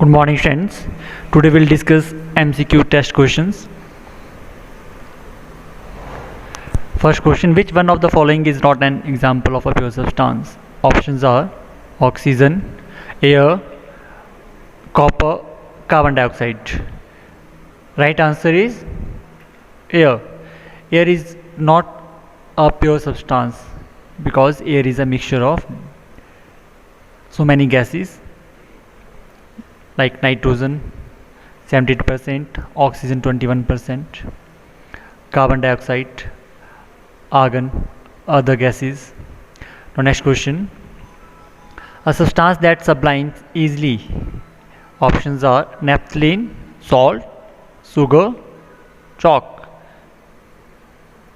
Good morning friends. Today we'll discuss MCQ test questions. First question, which one of the following is not an example of a pure substance? Options are oxygen, air, copper, carbon dioxide. Right answer is air. Air is not a pure substance because air is a mixture of so many gases like nitrogen 70%, oxygen 21%, carbon dioxide, argon, other gases. Now next question, a substance that sublimes easily. Options are naphthalene, salt, sugar, chalk.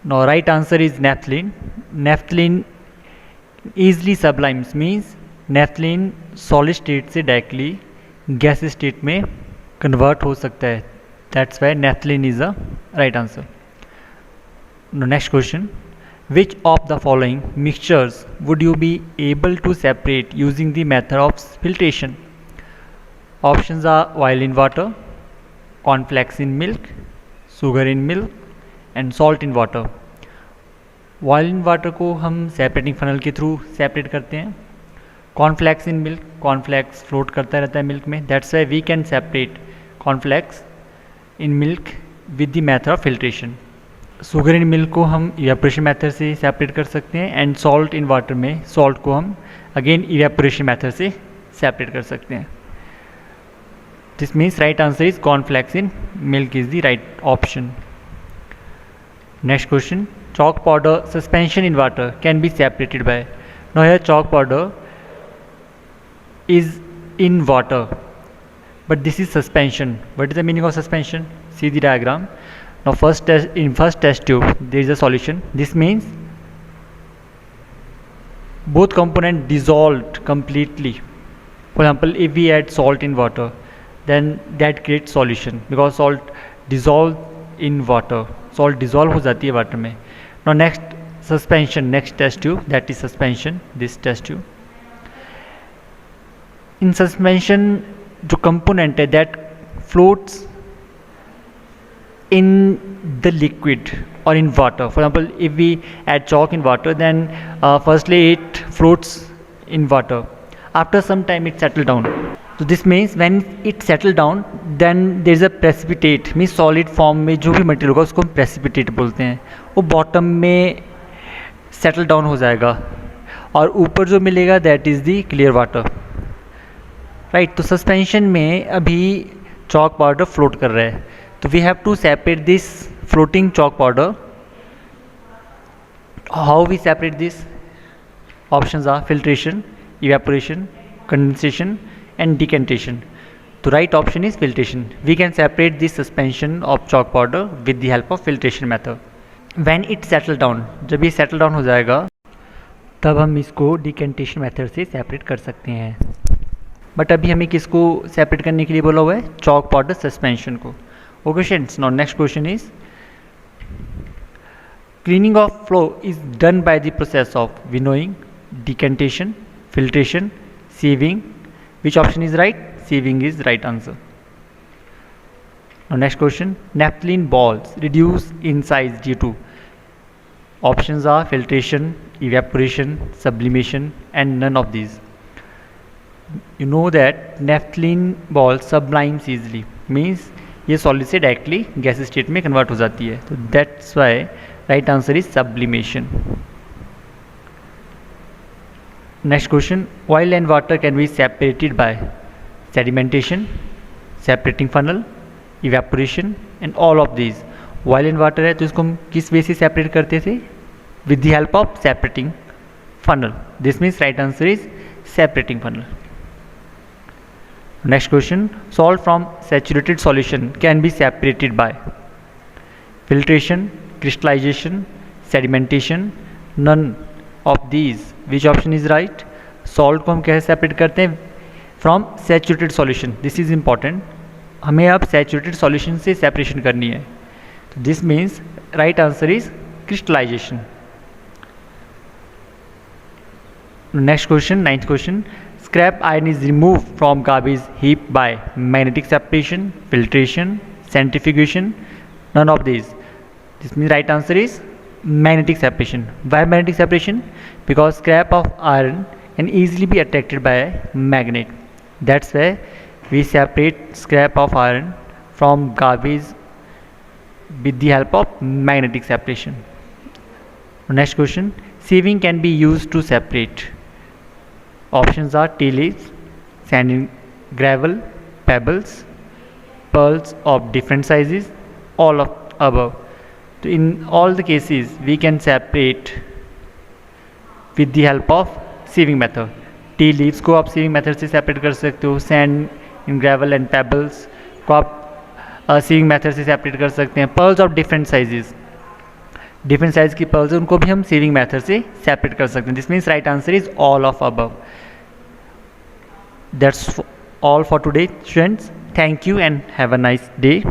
Now right answer is naphthalene. Naphthalene easily sublimes means naphthalene solid state से directly gas state में convert हो सकता है. That's why naphthalene is the right answer. Next question, which of the following mixtures would you be able to separate using the method of filtration? Options are oil in water, cornflakes in milk, sugar in milk and salt in water. Oil in water को हम separating funnel के through separate करते हैं. Cornflakes in milk, cornflakes float करता रहता है milk में. That's why we can separate cornflakes in milk with the method of filtration. Sugar in milk को हम इवेपोरेशन मेथड से सेपरेट कर सकते हैं एंड सॉल्ट इन वाटर में सॉल्ट को हम अगेन इवेपोरेशन मेथड से सेपरेट कर सकते हैं. This means right answer is cornflakes in milk is the right option. Next question, chalk powder suspension in water can be separated by. Now here chalk powder is in water but this is suspension. What is the meaning of suspension? See the diagram. Now in first test tube there is a solution. This means both component dissolved completely. For example, if we add salt in water then that creates solution because salt dissolve in water. Salt dissolve हो जाती है water में. Now next suspension, next test tube, that is suspension, this test tube. In suspension जो component है that floats in the liquid or in water. For example, if we add chalk in water then firstly it floats in water. After some time it settle down. So this means when it settle down then there is a precipitate, means solid form में जो भी material होगा उसको हम precipitate बोलते हैं. वो bottom में सेटल डाउन हो जाएगा और ऊपर जो मिलेगा that is the clear water. Right, तो सस्पेंशन में अभी चॉक पाउडर फ्लोट कर रहा है तो we have to separate this floating chalk powder. How we separate this? Options are filtration, evaporation, condensation and decantation. The right option is filtration. We can separate this suspension of chalk powder with the help of filtration method. When it settle down, जब ये settle down हो जाएगा तब हम इसको decantation method से separate कर सकते हैं. बट अभी हमें किसको separate करने के लिए बोला हुआ है? chalk powder suspension को. Okay friends, now next question is, cleaning of flow is done by the process of winnowing, decantation, filtration, sieving. Which option is right? Sieving is right answer. Now next question, naphthalene balls reduce in size due to. Options are filtration, evaporation, sublimation and none of these. You know that naphthalene ball sublimes easily means ये solid से directly gas state में convert हो जाती है. तो that's why right answer is sublimation. Next question, oil and water can be separated by sedimentation, separating funnel, evaporation and all of these. Oil and water है तो इसको हम किस वे से सेपरेट करते थे? With the help of separating funnel. This means right answer is separating funnel. Next question, salt from saturated solution can be separated by filtration, crystallization, sedimentation, none of these. Which option is right? Salt को हम कैसे separate करते हैं? From saturated solution. This is important. हमें अब saturated solution से separation करनी है. तो this means right answer is crystallization. Next question, 9th question, Scrap iron is removed from garbage heap by magnetic separation, filtration, centrifugation. None of these. This means right answer is magnetic separation. Why magnetic separation? Because scrap of iron can easily be attracted by a magnet. That's why we separate scrap of iron from garbage with the help of magnetic separation. Next question. Sieving can be used to separate. Options are tea leaves, sand and gravel, pebbles, pearls of different sizes, all of above. So in all the cases we can separate with the help of sieving method. Tea leaves को आप sieving method से separate कर सकते हो, sand in gravel and pebbles को आप sieving method से separate कर सकते हैं, pearls of different sizes, different size की पर्ल्स उनको भी हम सीविंग मेथड से सेपरेट कर सकते हैं. This means right answer is all of above. That's all for today students. Thank you and have a nice day.